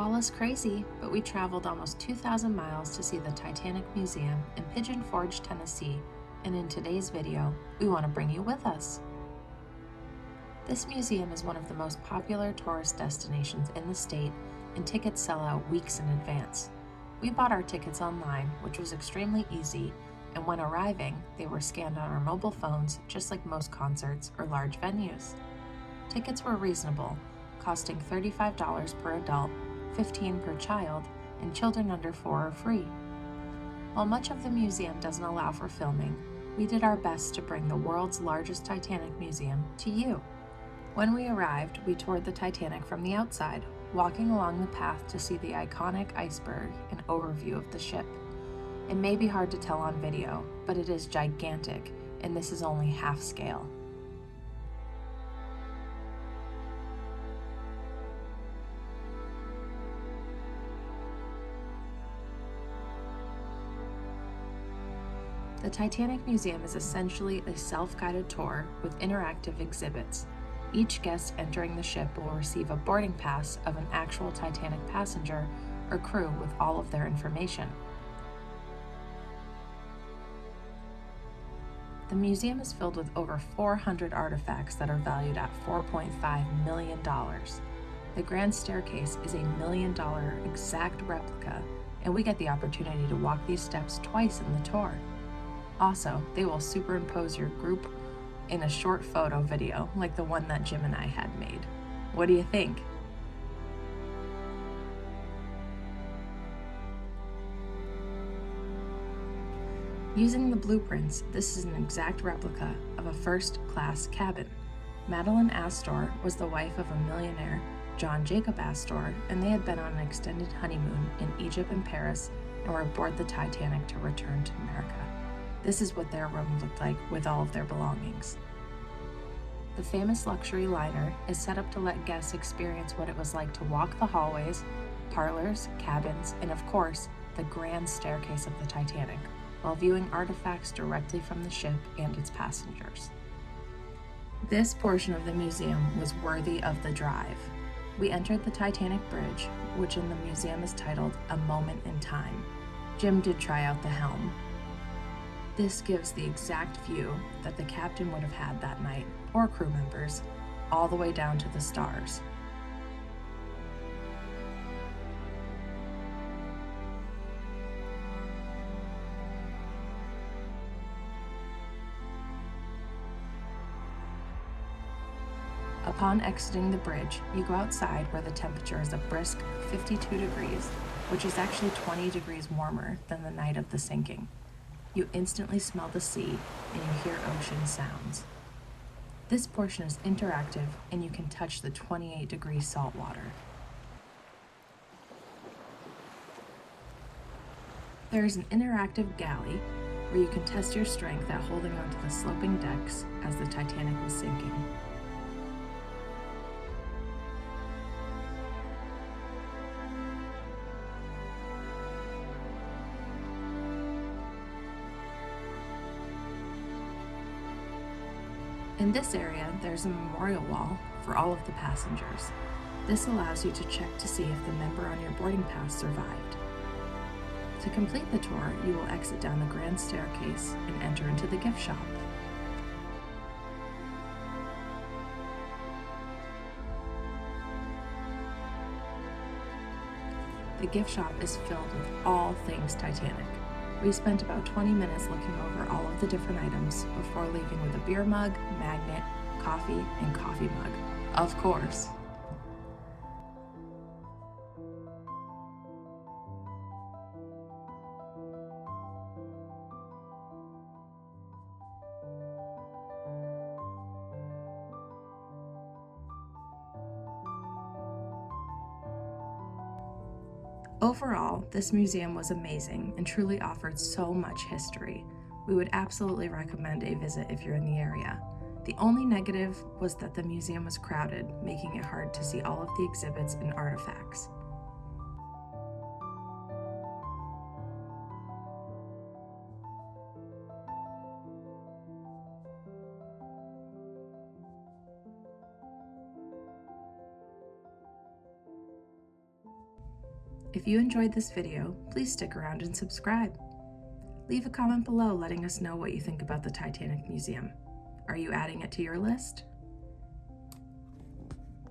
Call us crazy, but we traveled almost 2,000 miles to see the Titanic Museum in Pigeon Forge, Tennessee, and in today's video, we want to bring you with us. This museum is one of the most popular tourist destinations in the state, and tickets sell out weeks in advance. We bought our tickets online, which was extremely easy, and when arriving, they were scanned on our mobile phones just like most concerts or large venues. Tickets were reasonable, costing $35 per adult, $15 per child, and children under 4 are free. While much of the museum doesn't allow for filming, we did our best to bring the world's largest Titanic museum to you. When we arrived, we toured the Titanic from the outside, walking along the path to see the iconic iceberg and overview of the ship. It may be hard to tell on video, but it is gigantic, and this is only half scale. The Titanic Museum is essentially a self-guided tour with interactive exhibits. Each guest entering the ship will receive a boarding pass of an actual Titanic passenger or crew with all of their information. The museum is filled with over 400 artifacts that are valued at $4.5 million. The grand staircase is $1 million exact replica, and we get the opportunity to walk these steps twice in the tour. Also, they will superimpose your group in a short photo video like the one that Jim and I had made. What do you think? Using the blueprints, this is an exact replica of a first-class cabin. Madeline Astor was the wife of a millionaire, John Jacob Astor, and they had been on an extended honeymoon in Egypt and Paris and were aboard the Titanic to return to America. This is what their room looked like with all of their belongings. The famous luxury liner is set up to let guests experience what it was like to walk the hallways, parlors, cabins, and of course, the grand staircase of the Titanic, while viewing artifacts directly from the ship and its passengers. This portion of the museum was worthy of the drive. We entered the Titanic Bridge, which in the museum is titled A Moment in Time. Jim did try out the helm. This gives the exact view that the captain would have had that night, or crew members, all the way down to the stars. Upon exiting the bridge, you go outside where the temperature is a brisk 52 degrees, which is actually 20 degrees warmer than the night of the sinking. You instantly smell the sea and you hear ocean sounds. This portion is interactive and you can touch the 28-degree salt water. There is an interactive galley where you can test your strength at holding onto the sloping decks as the Titanic was sinking. In this area, there's a memorial wall for all of the passengers. This allows you to check to see if the member on your boarding pass survived. To complete the tour, you will exit down the grand staircase and enter into the gift shop. The gift shop is filled with all things Titanic. We spent about 20 minutes looking over all of the different items before leaving with a beer mug, magnet, coffee, and coffee mug. Of course. Overall, this museum was amazing and truly offered so much history. We would absolutely recommend a visit if you're in the area. The only negative was that the museum was crowded, making it hard to see all of the exhibits and artifacts. If you enjoyed this video, please stick around and subscribe. Leave a comment below letting us know what you think about the Titanic Museum. Are you adding it to your list?